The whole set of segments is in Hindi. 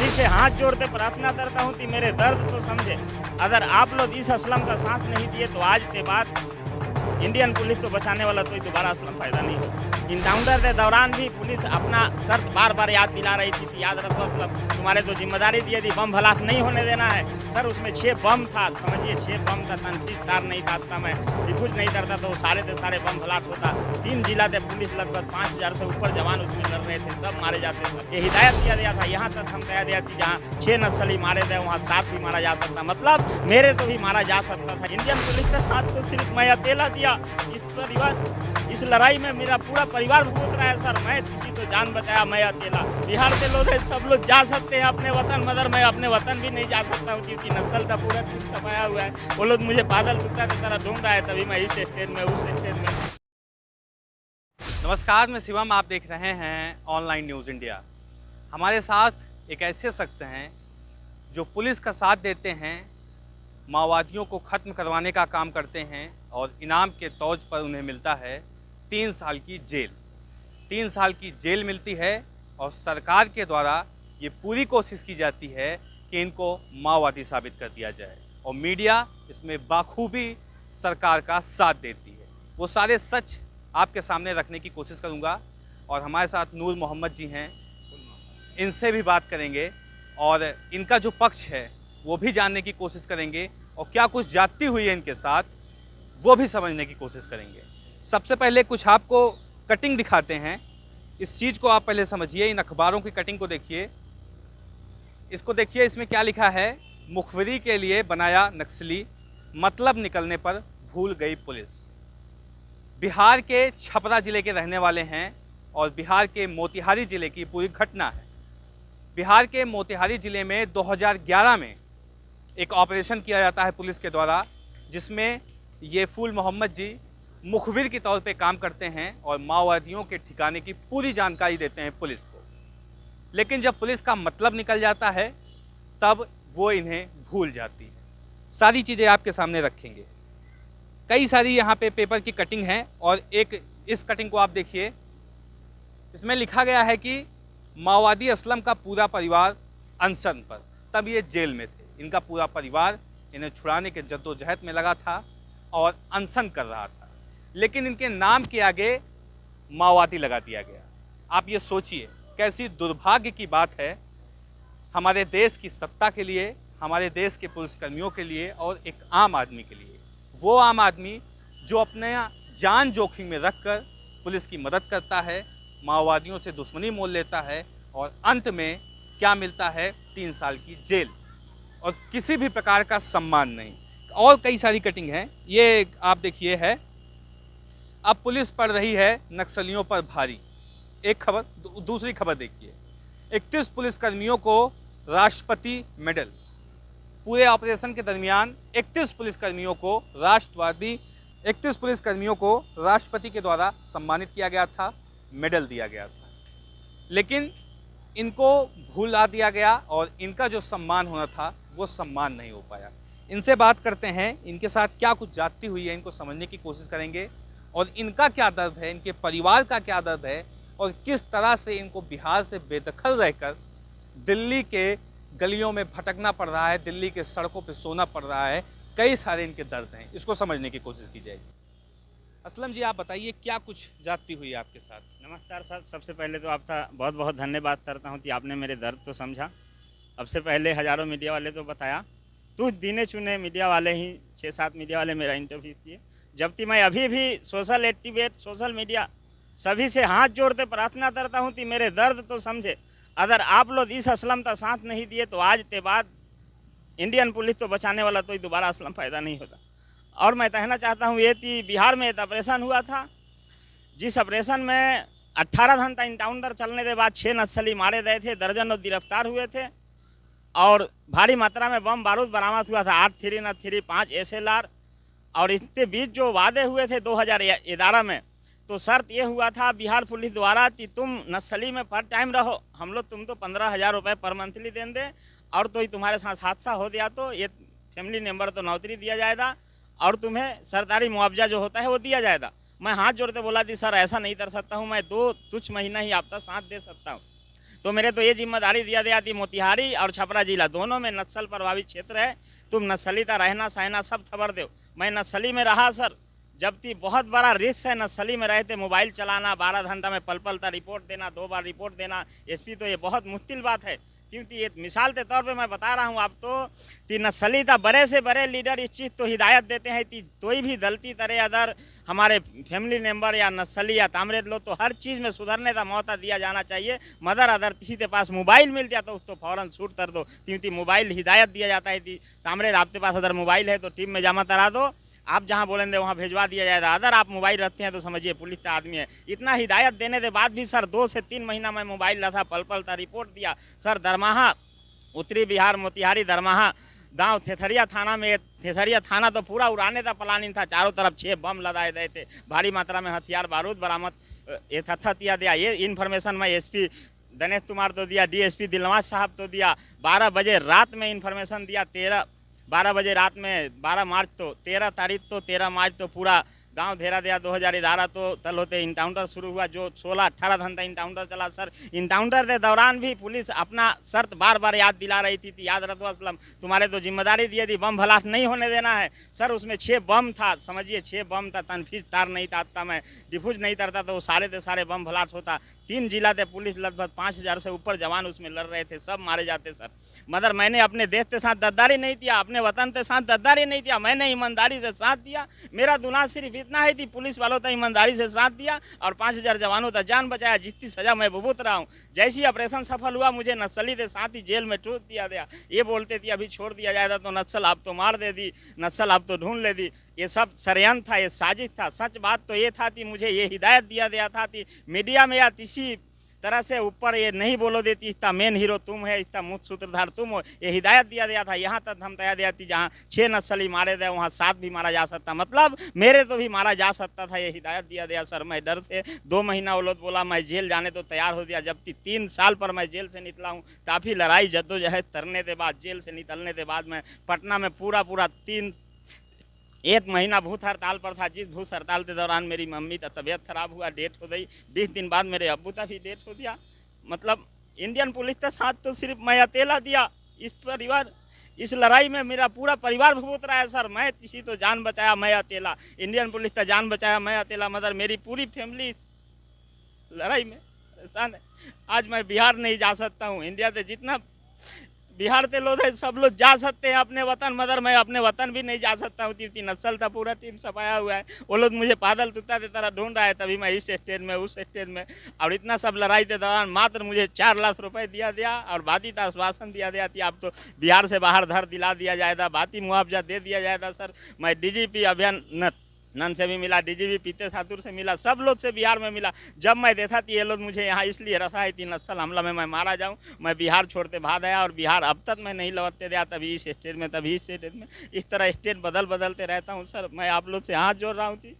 सभी से हाथ जोड़ते प्रार्थना करता हूँ कि मेरे दर्द तो समझे। अगर आप लोग इस असलम का साथ नहीं दिए तो आज के बाद इंडियन पुलिस तो बचाने वाला तो दोबारा असलम फायदा नहीं हो। इनकाउंटर के दौरान भी पुलिस अपना शर्त बार बार याद दिला रही थी कि याद रखो असलम, तुम्हारे तो जिम्मेदारी दी थी बम ब्लास्ट नहीं होने देना है। सर उसमें 6 बम था, समझिए 6 बम था, तनफीज तार नहीं था, मैं डिफ्यूज नहीं करता तो सारे के सारे बम ब्लास्ट होता। 3 जिला थे, पुलिस लगभग 5000 से ऊपर जवान उसमें लड़ रहे थे, सब मारे जाते सर। ये हिदायत किया गया था, यहाँ तक हम कह दिया थी जहाँ 6 नक्सली मारे थे वहाँ 7 भी मारा जा सकता, मतलब मेरे तो भी मारा जा सकता था। इंडियन पुलिस का साथ तो सिर्फ मैं अकेला दिया। इस लड़ाई में मेरा पूरा परिवार भुगत रहा है सर। मैं किसी तो जान बचाया, मैं अकेला। बिहार के लोग हैं, सब लोग जा सकते हैं अपने वतन, मगर मैं अपने वतन भी नहीं जा सकता हूँ क्योंकि नक्सल का पूरा टीम छपाया हुआ है। वो लोग मुझे बादल कुत्ता की तरह ढूंढ रहा है, तभी मैं इस स्टेट में उस स्टेट में। नमस्कार, मैं शिवम, आप देख रहे हैं ऑनलाइन न्यूज़ इंडिया। हमारे साथ एक ऐसे शख्स हैं जो पुलिस का साथ देते हैं, माओवादियों को ख़त्म करवाने का काम करते हैं और इनाम के तौर पर उन्हें मिलता है 3 साल की जेल। 3 साल की जेल मिलती है और सरकार के द्वारा ये पूरी कोशिश की जाती है कि इनको माओवादी साबित कर दिया जाए और मीडिया इसमें बाखूबी सरकार का साथ देती है। वो सारे सच आपके सामने रखने की कोशिश करूँगा और हमारे साथ नूर मोहम्मद जी हैं, इनसे भी बात करेंगे और इनका जो पक्ष है वो भी जानने की कोशिश करेंगे और क्या कुछ जाती हुई है इनके साथ वो भी समझने की कोशिश करेंगे। सबसे पहले कुछ आपको कटिंग दिखाते हैं। इस चीज़ को आप पहले समझिए, इन अखबारों की कटिंग को देखिए, इसको देखिए, इसमें क्या लिखा है, मुखबिरी के लिए बनाया नक्सली, मतलब निकलने पर भूल गई पुलिस। बिहार के छपरा ज़िले के रहने वाले हैं और बिहार के मोतिहारी ज़िले की पूरी घटना है। बिहार के मोतिहारी ज़िले में 2011 में एक ऑपरेशन किया जाता है पुलिस के द्वारा, जिसमें ये फूल मोहम्मद जी मुखबिर के तौर पे काम करते हैं और माओवादियों के ठिकाने की पूरी जानकारी देते हैं पुलिस को। लेकिन जब पुलिस का मतलब निकल जाता है तब वो इन्हें भूल जाती है। सारी चीज़ें आपके सामने रखेंगे, कई सारी यहाँ पे पेपर की कटिंग है और एक इस कटिंग को आप देखिए, इसमें लिखा गया है कि माओवादी असलम का पूरा परिवार अनशन पर, तब ये जेल में थे। इनका पूरा परिवार इन्हें छुड़ाने के जद्दोजहद में लगा था और अनशन कर रहा था, लेकिन इनके नाम के आगे माओवादी लगा दिया गया। आप ये सोचिए कैसी दुर्भाग्य की बात है हमारे देश की सत्ता के लिए, हमारे देश के पुलिसकर्मियों के लिए और एक आम आदमी के लिए। वो आम आदमी जो अपने जान जोखिम में रखकर पुलिस की मदद करता है, माओवादियों से दुश्मनी मोल लेता है और अंत में क्या मिलता है, 3 साल की जेल और किसी भी प्रकार का सम्मान नहीं। और कई सारी कटिंग है, ये आप देखिए है, अब पुलिस पड़ रही है नक्सलियों पर भारी। एक खबर, दूसरी खबर देखिए, 31 पुलिसकर्मियों को राष्ट्रपति मेडल। पूरे ऑपरेशन के दरमियान 31 पुलिसकर्मियों को राष्ट्रपति के द्वारा सम्मानित किया गया था, मेडल दिया गया था, लेकिन इनको भुला दिया गया और इनका जो सम्मान होना था वो सम्मान नहीं हो पाया। इनसे बात करते हैं, इनके साथ क्या कुछ जाती हुई है इनको समझने की कोशिश करेंगे और इनका क्या दर्द है, इनके परिवार का क्या दर्द है और किस तरह से इनको बिहार से बेदखल रहकर दिल्ली के गलियों में भटकना पड़ रहा है, दिल्ली के सड़कों पर सोना पड़ रहा है। कई सारे इनके दर्द हैं, इसको समझने की कोशिश की जाएगी। असलम जी, आप बताइए क्या कुछ जाती हुई है आपके साथ। नमस्कार सर, सबसे पहले तो आपका बहुत बहुत धन्यवाद करता हूँ कि आपने मेरे दर्द को समझा। अब से पहले हज़ारों मीडिया वाले तो बताया, कुछ गिने चुने मीडिया वाले ही 6-7 मीडिया वाले मेरा इंटरव्यू किए, जबकि मैं अभी भी सोशल एक्टिवेट, सोशल मीडिया सभी से हाथ जोड़ते प्रार्थना करता हूँ कि मेरे दर्द तो समझे। अगर आप लोग इस असलम का साथ नहीं दिए तो आज के बाद इंडियन पुलिस तो बचाने वाला तो दोबारा असलम फ़ायदा नहीं होता। और मैं कहना चाहता हूँ ये कि बिहार में एक ऑपरेशन हुआ था, जिस ऑपरेशन में 18 घंटा इनकाउंटर चलने के बाद 6 नक्सली मारे गए थे, दर्जनों गिरफ्तार हुए थे और भारी मात्रा में बम बारूद बरामद हुआ था, 8 3 5 SLR। और इसके बीच जो वादे हुए थे 2011 में, तो शर्त ये हुआ था बिहार पुलिस द्वारा कि तुम नक्सली में पार्ट टाइम रहो, हम लोग तुमको 15,000 रुपये पर मंथली देंगे और तो ही तुम्हारे साथ हादसा हो गया तो ये फैमिली मेम्बर तो नौकरी दिया जाएगा और तुम्हें सरकारी मुआवजा जो होता है वो दिया जाएगा। मैं हाथ जोड़ते बोला कि सर ऐसा नहीं कर सकता हूँ, मैं 2 तुच्छ महीना ही आपका साथ दे सकता हूँ। तो मेरे तो ये जिम्मेदारी दिया गया थी, मोतिहारी और छपरा जिला दोनों में नक्सल प्रभावित क्षेत्र है, तुम नक्सलीता रहना सहना सब खबर दो। मैं नक्सली में रहा सर, जबकि बहुत बड़ा रिस्क है नक्सली में रहते, मोबाइल चलाना 12 घंटा में पल पल का रिपोर्ट देना, 2 बार रिपोर्ट देना एसपी, तो ये बहुत मुश्किल बात है। क्योंकि ये मिसाल के तौर पे मैं बता रहा हूँ आप तो कि नक्सली था बड़े से बड़े लीडर इस चीज़ तो हिदायत देते हैं कि कोई भी गलती तरह अदर हमारे फैमिली मेंबर या नक्सली या तामरेड लोग, तो हर चीज़ में सुधरने का मौका दिया जाना चाहिए। मदर अदर किसी के पास मोबाइल मिल जाए तो उसको फ़ौरन शूट कर दो, क्योंकि मोबाइल हिदायत दिया जाता है कि तामरेड आपके पास अगर मोबाइल है तो टीम में जमा करा दो, आप जहां बोलेंगे वहां भेजवा दिया जाएगा। अगर आप मोबाइल रखते हैं तो समझिए पुलिस का आदमी है। इतना हिदायत देने के बाद भी सर 2 से 3 महीना मैं मोबाइल रखा, पल पल का रिपोर्ट दिया सर। दरमाहा उत्तरी बिहार मोतिहारी दरमाहा गांव थेथरिया थाना में, थेथरिया थाना तो पूरा उड़ाने का प्लानिंग था, चारों तरफ 6 बम लगाए गए थे, भारी मात्रा में हथियार बारूद बरामद ये तथ्य दिया गया। ये इन्फॉर्मेशन मैं एसपी दिनेश कुमार तो दिया, डीएसपी दिलनवाज साहब तो दिया। 12 बजे रात में इन्फॉर्मेशन दिया, 12 बजे रात में 12 मार्च तो 13 तारीख तो 13 मार्च तो पूरा गांव घेरा दिया। 2011 तो तल होते इनकाउंटर शुरू हुआ, जो 16-18 घंटा इनकाउंटर चला सर। इनकाउंटर के दौरान भी पुलिस अपना शर्त बार बार याद दिला रही थी, याद रखो असलम तुम्हारे तो जिम्मेदारी दी थी, बम ब्लास्ट नहीं होने देना है सर। उसमें 6 बम था, समझिए 6 बम था, तनफीज तार नहीं था, मैं डिफ्यूज नहीं करता तो सारे के सारे बम ब्लास्ट होता। 3 जिला थे, पुलिस लगभग 5000 से ऊपर जवान उसमें लड़ रहे थे, सब मारे जाते सर। मगर मैंने अपने देश के साथ गद्दारी नहीं किया, अपने वतन के साथ गद्दारी नहीं किया, मैंने ईमानदारी से साथ दिया। मेरा गुनाह सिर्फ इतना है कि पुलिस वालों ने ईमानदारी से साथ दिया और 5000 जवानों का जान बचाया, जितनी सजा मैं भुगत रहा हूँ। जैसी ऑपरेशन सफल हुआ मुझे नक्सली के साथ ही जेल में ठूस दिया गया। ये बोलते थे अभी छोड़ दिया जाएगा तो नक्सल आप तो मार दे दी, नक्सल आप तो ढूंढ ले दी। ये सब षड्यंत्र था, ये साजिश था। सच बात तो ये था कि मुझे ये हिदायत दिया गया था कि मीडिया में या किसी तरह से ऊपर ये नहीं बोलो देती इसका मेन हीरो तुम है, इसका मुख्य सूत्रधार तुम हो, ये हिदायत दिया गया था। यहाँ तक हम तैयार दिया थी जहाँ 6 नक्सली मारे गए वहाँ 7 भी मारा जा सकता, मतलब मेरे तो भी मारा जा सकता था, ये हिदायत दिया गया सर। मैं डर से 2 महीना वो लोग बोला मैं जेल जाने तो तैयार हो गया, जबकि 3 साल पर मैं जेल से निकला हूँ। काफ़ी लड़ाई जद्दोजहद करने के बाद, जेल से निकलने के बाद मैं पटना में पूरा 1 महीना भूख हड़ताल पर था। जिस भूख हड़ताल के दौरान मेरी मम्मी का तबीयत खराब हुआ, डेथ हो गई। 20 दिन बाद मेरे अब्बू का भी डेथ हो गया। मतलब इंडियन पुलिस का साथ तो सिर्फ मैं अकेला दिया, इस लड़ाई में मेरा पूरा परिवार भुगत रहा है सर। मैं किसी तो जान बचाया मैं अकेला, इंडियन पुलिस का जान बचाया मैं अकेला, मगर मेरी पूरी फैमिली लड़ाई में परेशान है। आज मैं बिहार नहीं जा सकता हूँ, इंडिया से जितना बिहार के लोग हैं सब लोग जा सकते हैं अपने वतन, मगर मैं अपने वतन भी नहीं जा सकता हूँ। 3 नस्ल था, पूरा टीम सफाया हुआ है, वो लोग मुझे पागल कुत्ता की तरह ढूंढ रहा है। तभी मैं इस स्टेज में उस स्टेज में, और इतना सब लड़ाई के दौरान मात्र मुझे 4 लाख रुपए दिया गया और वादी का आश्वासन दिया गया कि आप तो बिहार से बाहर धर दिला दिया जाएगा, बाती मुआवजा दे दिया जाएगा सर। मैं DGP अभियान नन से भी मिला, DGP पीते ठाकुर से मिला, सब लोग से बिहार में मिला। जब मैं देखा कि ये लोग मुझे यहाँ इसलिए रखा है कि नक्सल हमला में मैं मारा जाऊँ, मैं बिहार छोड़ते भाग आया और बिहार अब तक मैं नहीं लौटते गया। तभी इस स्टेट में, तभी इस स्टेट में, इस तरह स्टेट बदलते रहता हूँ सर। मैं आप लोग से हाथ जोड़ रहा हूँ कि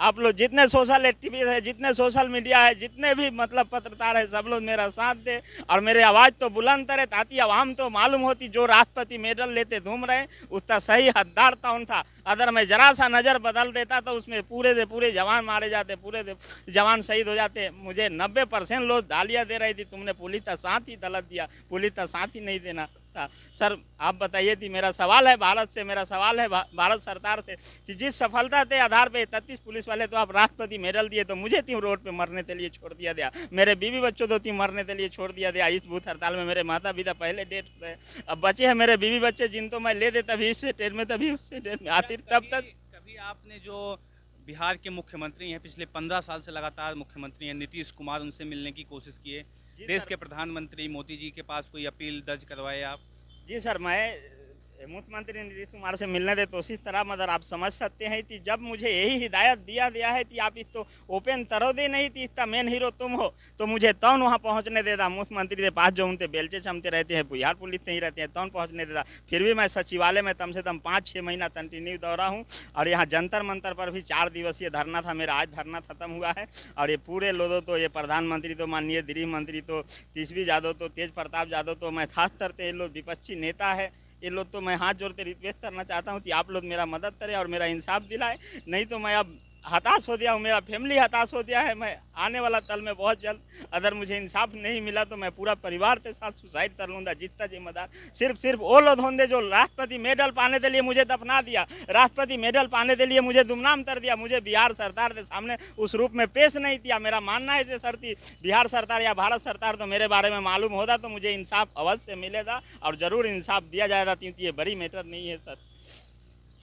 आप लोग जितने सोशल एक्टिविस्ट है, जितने सोशल मीडिया है, जितने भी मतलब पत्रकार है, सब लोग मेरा साथ दे और मेरे आवाज़ तो बुलंद करे, ताकि आवाम तो मालूम होती जो राष्ट्रपति मेडल लेते घूम रहे उसका सही हकदार कौन था। अगर मैं जरा सा नज़र बदल देता तो उसमें पूरे के पूरे जवान मारे जाते, पूरे जवान शहीद हो जाते। मुझे 90% लोग गालियाँ दे रही थी, तुमने पुलिस का साथ ही गलत दिया, पुलिस का साथ ही नहीं देना था। सर आप बताइए कि मेरा सवाल है भारत से, मेरा सवाल है भारत सरकार से कि जिस सफलता के आधार पे 33 पुलिस वाले तो आप राष्ट्रपति मेडल दिए, तो मुझे क्यों रोड पे मरने के लिए छोड़ दिया गया? मेरे बीवी बच्चों को क्यों मरने के लिए छोड़ दिया गया? इस भूख हड़ताल में मेरे माता पिता पहले डेट हो गए, अब बचे हैं मेरे बीवी बच्चे जिनको मैं ले दे तभी इससे डेट में, तभी उससे डेट में आती। तब तक कभी आपने जो बिहार के मुख्यमंत्री हैं, पिछले 15 साल से लगातार मुख्यमंत्री हैं, नीतीश कुमार, उनसे मिलने की कोशिश की है? देश के प्रधानमंत्री मोदी जी के पास कोई अपील दर्ज करवाए आप? जी सर, मैं मुख्यमंत्री नीतीश कुमार से मिलने दे तो उसी तरह, मगर आप समझ सकते हैं कि जब मुझे यही हिदायत दिया गया है कि आप इसको ओपन करोगे नहीं कि इसका मेन हीरो तुम हो, तो मुझे तौन वहाँ पहुँचने देता। मुख्यमंत्री के पास जो उनके बेलचे चमते रहते हैं, बिहार पुलिस से ही रहते हैं, तौन पहुँचने देता। फिर भी मैं सचिवालय में कम से कम 5-6 महीना कंटिन्यू दौड़ा हूँ और यहाँ जंतर मंतर पर भी 4 दिवसीय धरना था मेरा, आज धरना खत्म हुआ है। और ये पूरे लोगों तो, ये प्रधानमंत्री तो, माननीय गृह मंत्री तो, तेजस्वी यादव तो, तेज प्रताप यादव तो, मैं खास करते ये लोग विपक्षी नेता है, ये लोग तो मैं हाथ जोड़ते रिक्वेस्ट करना चाहता हूँ कि आप लोग मेरा मदद करें और मेरा इंसाफ दिलाए। नहीं तो मैं अब हताश हो गया हूँ, मेरा फैमिली हताश हो गया है। मैं आने वाला तल में बहुत जल्द अगर मुझे इंसाफ नहीं मिला तो मैं पूरा परिवार के साथ सुसाइड कर लूँगा। जितना जिम्मेदार सिर्फ वो लोग होंगे जो राष्ट्रपति मेडल पाने के लिए मुझे दफना दिया, राष्ट्रपति मेडल पाने के लिए मुझे गुमनाम कर दिया, मुझे बिहार सरकार के सामने उस रूप में पेश नहीं किया। मेरा मानना है सर थी बिहार सरकार या भारत सरकार तो मेरे बारे में मालूम होता तो मुझे इंसाफ अवश्य मिलेगा और ज़रूर इंसाफ दिया जाएगा, क्योंकि ये बड़ी मैटर नहीं है सर।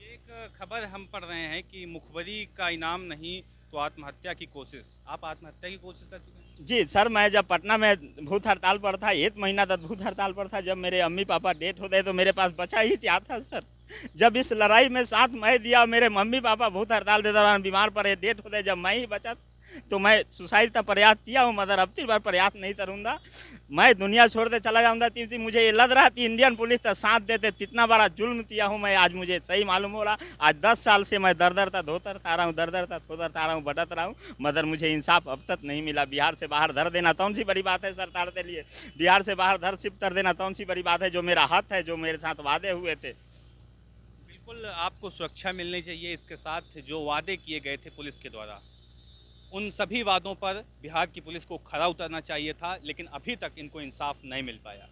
एक खबर हम पढ़ रहे हैं कि मुखबरी का इनाम नहीं तो आत्महत्या की कोशिश। आप आत्महत्या की कोशिश कर चुके हैं? जी सर, मैं जब पटना में भूख हड़ताल पर था, 1 महीना तक भूख हड़ताल पर था, जब मेरे अम्मी पापा डेथ हो गए तो मेरे पास बचा ही क्या था सर। जब इस लड़ाई में साथ मैं दिया, मेरे मम्मी पापा भूख हड़ताल के दौरान बीमार पड़े, डेथ हो गए, जब मैं ही बचा तो मैं सुसाइड का प्रयास किया हूँ, मगर अब की बार प्रयास नहीं करूँगा। मैं दुनिया छोड़ के चला जाऊँगा। तीसरी मुझे ये लग रहा थी इंडियन पुलिस का साथ देते, कितना बड़ा जुल्म किया हूँ मैं, आज मुझे सही मालूम हो रहा। आज 10 साल से मैं दर था धोतर आ रहा हूँ, दर था थोतर आ रहा हूँ, बटत रहा हूँ, मगर मुझे इंसाफ अब तक नहीं मिला। बिहार से बाहर धर देना कौन सी बड़ी बात है सरकार के लिए? बिहार से बाहर धर शिफ्ट कर देना कौन सी बड़ी बात है? जो मेरा हक है, जो मेरे साथ वादे हुए थे। बिल्कुल आपको सुरक्षा मिलनी चाहिए। इसके साथ जो वादे किए गए थे पुलिस के द्वारा, उन सभी वादों पर बिहार की पुलिस को खरा उतरना चाहिए था, लेकिन अभी तक इनको इंसाफ नहीं मिल पाया।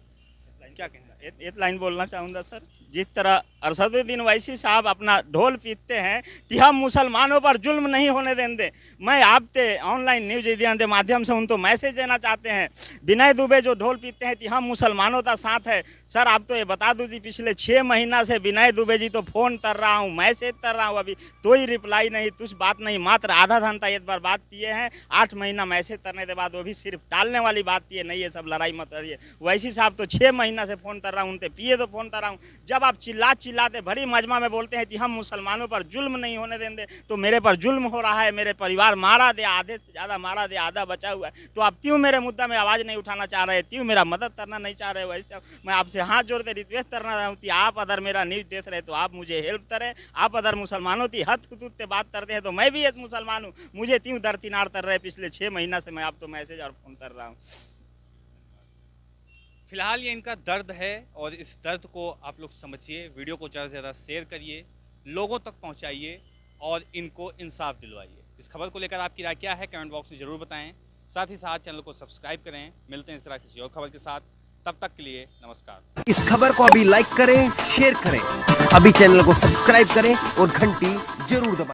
क्या कहना है? एक लाइन बोलना चाहूँगा सर। जिस तरह अरशदुद्दीन ओवैसी साहब अपना ढोल पीटते हैं कि हम मुसलमानों पर जुल्म नहीं होने देंगे, मैं आपके ऑनलाइन न्यूज एजेंसियों के माध्यम से उनको मैसेज देना चाहते हैं। विनय दुबे जो ढोल पीटते हैं कि हम मुसलमानों का साथ है, सर आप तो ये बता दो जी, पिछले 6 महीना से विनय दुबे जी तो फ़ोन कर रहा हूँ, मैसेज कर रहा हूँ, अभी कोई रिप्लाई नहीं, कुछ बात नहीं, मात्र आधा घंटा एक बार बात किए हैं। 8 महीना मैसेज करने के बाद वो भी सिर्फ टालने वाली बात किए, नहीं ये सब लड़ाई मत करिए। ओवैसी साहब तो 6 महीना से फ़ोन कर रहा हूँ, उनके पिए तो फ़ोन कर रहा हूँ। जब आप चिल्लाते भरी मजमा में बोलते हैं कि हम मुसलमानों पर जुल्म नहीं होने देंगे, तो मेरे पर जुल्म हो रहा है, मेरे परिवार मारा दे, आधे से ज़्यादा मारा दे, आधा बचा हुआ है, तो आप क्यों मेरे मुद्दा में आवाज़ नहीं उठाना चाह रहे, क्यों मेरा मदद करना नहीं चाह रहे? वैसे मैं आपसे हाथ जोड़ते रिक्वेस्ट करना रहा हूँ कि आप अगर मेरा न्यूज़ देख रहे तो आप मुझे हेल्प करें। आप अगर मुसलमानों की हद हुदूद से बात करते हैं तो मैं भी एक मुसलमान हूँ, मुझे क्यों दरकिनार कर रहे? पिछले 6 महीना से मैं आपको मैसेज और फ़ोन कर रहा हूँ। फिलहाल ये इनका दर्द है और इस दर्द को आप लोग समझिए, वीडियो को ज़्यादा से ज़्यादा शेयर करिए, लोगों तक पहुंचाइए और इनको इंसाफ दिलवाइए। इस खबर को लेकर आपकी राय क्या है कमेंट बॉक्स में ज़रूर बताएं। साथ ही साथ चैनल को सब्सक्राइब करें। मिलते हैं इस तरह किसी और खबर के साथ, तब तक के लिए नमस्कार। इस खबर को अभी लाइक करें, शेयर करें, अभी चैनल को सब्सक्राइब करें और घंटी जरूर दबाएं।